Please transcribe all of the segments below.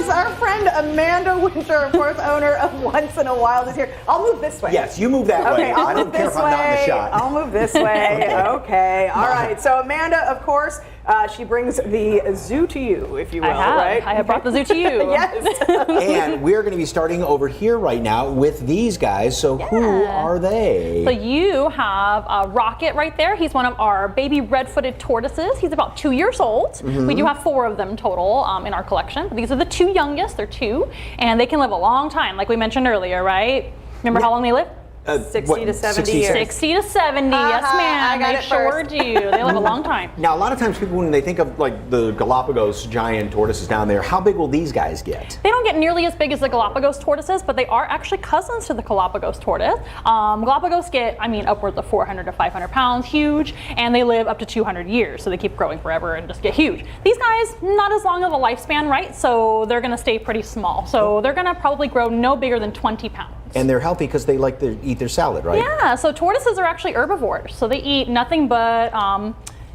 guys, our friend Amanda Winter, of course, owner of Once in a Wild, is here. I'll move this way. Yes, you move that way. I'll I don't move care this if I'm not in the way. shot. I'll move this way. Okay. All right. So Amanda, of course, she brings the zoo to you, if you will, right? I have brought the zoo to you. Yes. And we're going to be starting over here right now with these guys. So who are they? So you have Rocket right there. He's one of our baby red-footed tortoises. He's about 2 years old. We do have 4 of them total in our collection. These are the 2 youngest. They're 2, and they can live a long time, like we mentioned earlier, right? Remember how long they live? 60 to 70 years. 60 to 70, yes ma'am. They sure do. They live a long time. Now, a lot of times people, when they think of like the Galapagos giant tortoises down there, how big will these guys get? They don't get nearly as big as the Galapagos tortoises, but they are actually cousins to the Galapagos tortoise. Galapagos get, upwards of 400 to 500 pounds, huge, and they live up to 200 years, so they keep growing forever and just get huge. These guys, not as long of a lifespan, right? So they're gonna stay pretty small. So they're gonna probably grow no bigger than 20 pounds. And they're healthy because they like to eat their salad, right? Yeah, so tortoises are actually herbivores. So they eat nothing but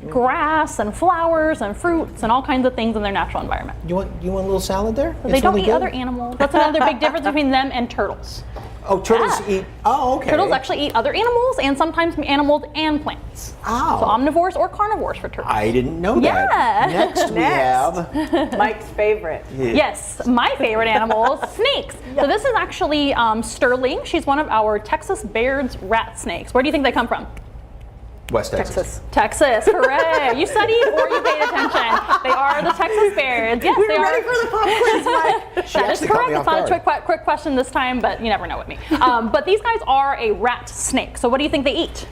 grass and flowers and fruits and all kinds of things in their natural environment. You want a little salad there? They don't eat other animals. That's another big difference between them and turtles. Oh, turtles eat. Oh, okay. Turtles actually eat other animals and sometimes animals and plants. Oh. So omnivores or carnivores for turtles. I didn't know that. Yeah. Next we have Mike's favorite. Yes, my favorite animal, snakes. So this is actually Sterling. She's one of our Texas Baird's rat snakes. Where do you think they come from? West Texas. Texas, hooray. You studied or you paid attention. They are the Texas Bears. Yes, We're they ready are. for the pop quiz, Mike. That is correct. It's not a quick question this time, but you never know with me. But these guys are a rat snake. So what do you think they eat?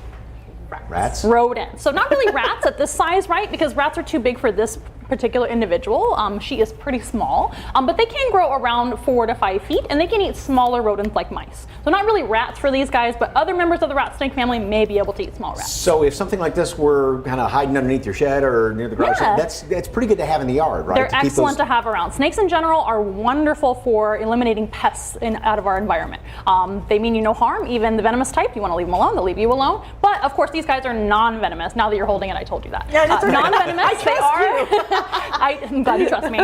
Rats? Rodents. So not really rats at this size, right? Because rats are too big for this particular individual. She is pretty small, but they can grow around 4 to 5 feet, and they can eat smaller rodents like mice. So not really rats for these guys, but other members of the rat snake family may be able to eat small rats. So if something like this were kind of hiding underneath your shed or near the garage, that's pretty good to have in the yard, right? They're excellent to have around. Snakes in general are wonderful for eliminating pests out of our environment. They mean you no harm, even the venomous type. You want to leave them alone, they'll leave you alone. But of course, these guys are non-venomous. Now that you're holding it, I told you that. Yeah, that's non-venomous. They are. I'm glad you trust me.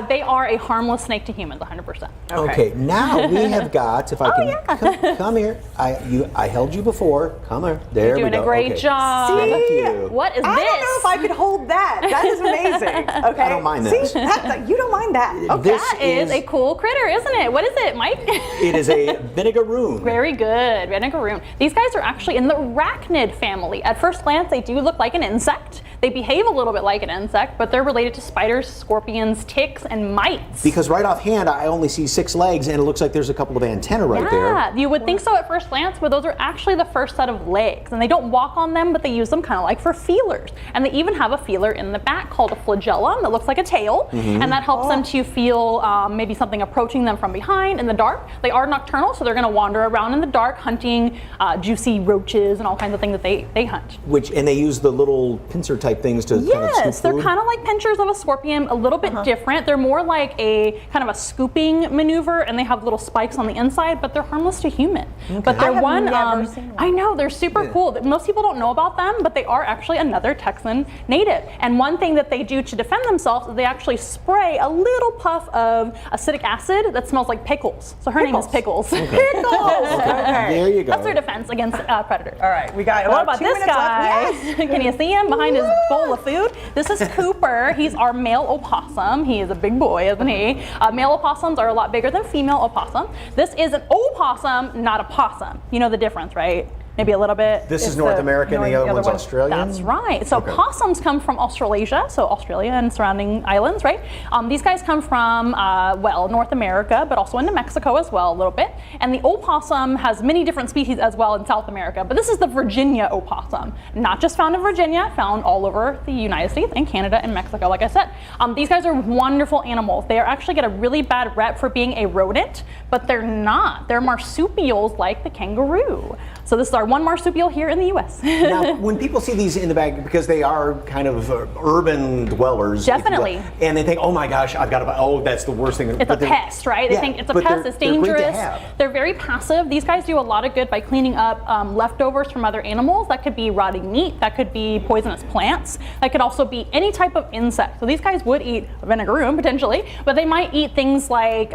They are a harmless snake to humans, 100%. Okay, now we have got, if I can come here. I held you before. Come here. There we go. You're doing a great job. Thank you. What is this? I don't know if I could hold that. That is amazing. Okay. I don't mind this. See, you don't mind that. Okay. That is a cool critter, isn't it? What is it, Mike? It is a Vinegaroon. Very good, Vinegaroon. These guys are actually in the arachnid family. At first glance, they do look like an insect. They behave a little bit like an insect, but they're related to spiders, scorpions, ticks, and mites. Because right offhand, I only see 6 legs, and it looks like there's a couple of antennae right there. Yeah, you would think so at first glance, but those are actually the first set of legs. And they don't walk on them, but they use them kind of like for feelers. And they even have a feeler in the back called a flagellum that looks like a tail. And that helps them to feel maybe something approaching them from behind in the dark. They are nocturnal, so they're going to wander around in the dark hunting juicy roaches and all kinds of things that they hunt. And they use the little pincer type things to kind of scoop Yes, they're food? kind of like pinchers of a scorpion, a little bit different. They're more like a kind of a scooping maneuver, and they have little spikes on the inside, but they're harmless to human. But they're never seen one. I know, they're super cool. Most people don't know about them, but they are actually another Texan native. And one thing that they do to defend themselves is they actually spray a little puff of acidic acid that smells like pickles. So her name is Pickles. Okay. Pickles. Okay. There you go. That's their defense against predators. All right, we got What about 2 this minutes guy? left. Yes. Can you see him behind his bowl of food? This is Cooper. He's our male opossum. He is a big boy, isn't he? Male opossums are a lot bigger than female opossum. This is an opossum, not a possum. You know the difference, right? Maybe a little bit. This is North America and the other one's Australian? That's right. So possums come from Australasia, so Australia and surrounding islands, right? These guys come from, North America, but also into Mexico as well a little bit. And the opossum has many different species as well in South America, but this is the Virginia opossum. Not just found in Virginia, found all over the United States and Canada and Mexico, like I said. These guys are wonderful animals. They actually get a really bad rep for being a rodent, but they're not. They're marsupials like the kangaroo. So this is our one marsupial here in the U.S. Now, when people see these in the bag, because they are kind of urban dwellers, if you will, Definitely. and they think, oh my gosh, I've got to buy, oh, that's the worst thing. It's a pest, right? They think it's a pest, it's dangerous. They're great to have. They're very passive. These guys do a lot of good by cleaning up leftovers from other animals. That could be rotting meat, that could be poisonous plants, that could also be any type of insect. So these guys would eat Vinegaroon potentially, but they might eat things like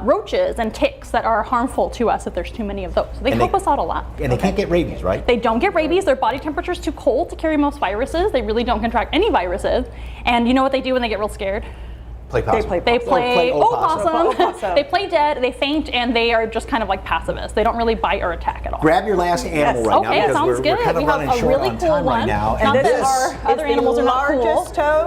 roaches and ticks that are harmful to us if there's too many of those. So they help us out a lot. And they can't get rabies, right? They don't get rabies. Their body temperature is too cold to carry most viruses. They really don't contract any viruses. And you know what they do when they get real scared? Play possum. They play opossum. opossum. They play dead, they faint, and they are just kind of like pacifists. They don't really bite or attack at all. Grab your last animal right now Okay, because sounds we're good. kind of We have running a short really on cool time one. right now. Not And that our other animals are not cool. largest toad.